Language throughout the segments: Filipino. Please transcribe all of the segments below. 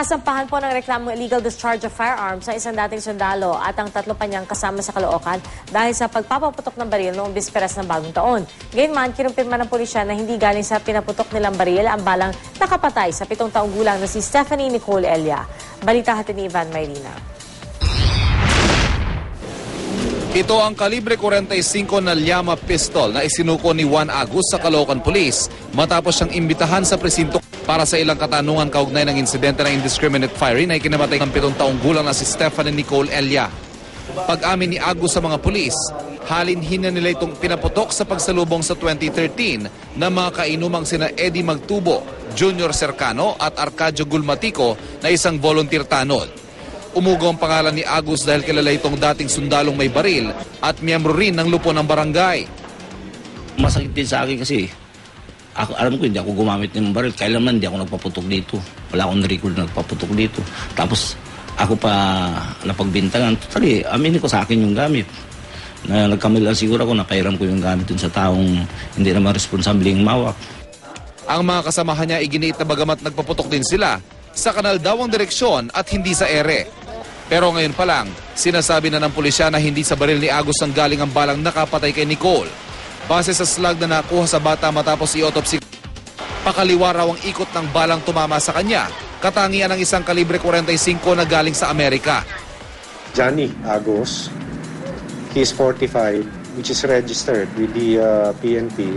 Kasampahan po ng reklamong illegal discharge of firearms sa isang dating sundalo at ang 3 pa niyang kasama sa Caloocan dahil sa pagpapaputok ng baril noong bisperas ng bagong taon. Gayunman, kinumpirma ng pulisya na hindi galing sa pinaputok nilang baril ang balang nakapatay sa 7 taong gulang na si Stephanie Nicole Elia. Balita hatid ni Ivan Mayrina. Ito ang kalibre 45 na llama pistol na isinuko ni Juan Agus sa Caloocan Police matapos siyang imbitahan sa presinto para sa ilang katanungan kaugnay ng insidente ng indiscriminate firing na ikinamatay ng 7 taong gulang na si Stephanie Nicole Elia. Pag-amin ni Agus sa mga pulis, halinhin na nila itong pinaputok sa pagsalubong sa 2013 na mga kainumang sina Eddie Magtubo, Junior Cercano at Arcadio Gulmatico na isang volunteer tanod. Umugo ang pangalan ni Agus dahil kilala itong dating sundalong may baril at miyembro rin ng lupo ng barangay. Masakit din sa akin kasi alam ko hindi ako gumamit ng baril. Kailanman hindi ako nagpaputok dito. Wala akong record na nagpaputok dito. Tapos ako pa napagbintangan. Totally, aminin ko sa akin yung gamit. Na nagkamali lang siguro ako, napairam ko yung gamit dun sa taong hindi naman responsabling mawak. Ang mga kasamahan niya iginiit na bagamat nagpaputok din sila, sa kanal daw ang direksyon at hindi sa ere. Pero ngayon pa lang, sinasabi na ng pulisya na hindi sa baril ni Agus ang galing ang balang nakapatay kay Nicole. Base sa slag na nakuha sa bata matapos i-autopsy, pakaliwa raw ang ikot ng balang tumama sa kanya, katangian ng isang kalibre 45 na galing sa Amerika. Johnny Agus, he's 45, which is registered with the PNP,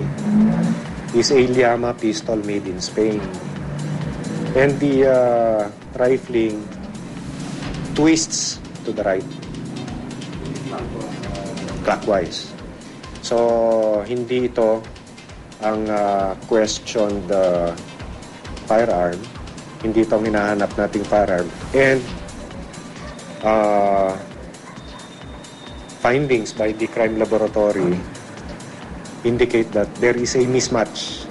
is a llama pistol made in Spain. And the rifling twists to the right, clockwise. So, hindi ito ang questioned firearm. Hindi ito ang hinahanap nating firearm. And findings by the crime laboratory indicate that there is a mismatch.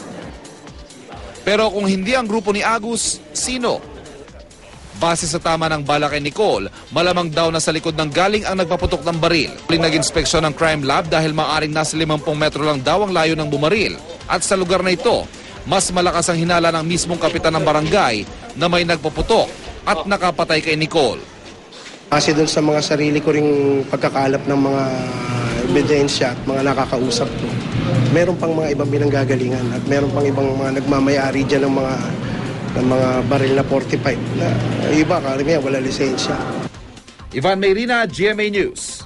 Pero kung hindi ang grupo ni Agus, sino? Base sa tama ng bala kay Nicole, malamang daw na sa likod ng galing ang nagpaputok ng baril. Nag-inspeksyon ng crime lab dahil maaring nasa 50 metro lang daw ang layo ng bumaril. At sa lugar na ito, mas malakas ang hinala ng mismong kapitan ng barangay na may nagpaputok at nakapatay kay Nicole. Kasi doon sa mga sarili ko ring pagkakalap ng mga ebidensya at mga nakakausap ko, meron pang mga ibang binanggagalingan at meron pang ibang mga nagmamayari dyan ng mga baril na 45 na iba karamihan wala lisensya. Ivan Mayrina, GMA News.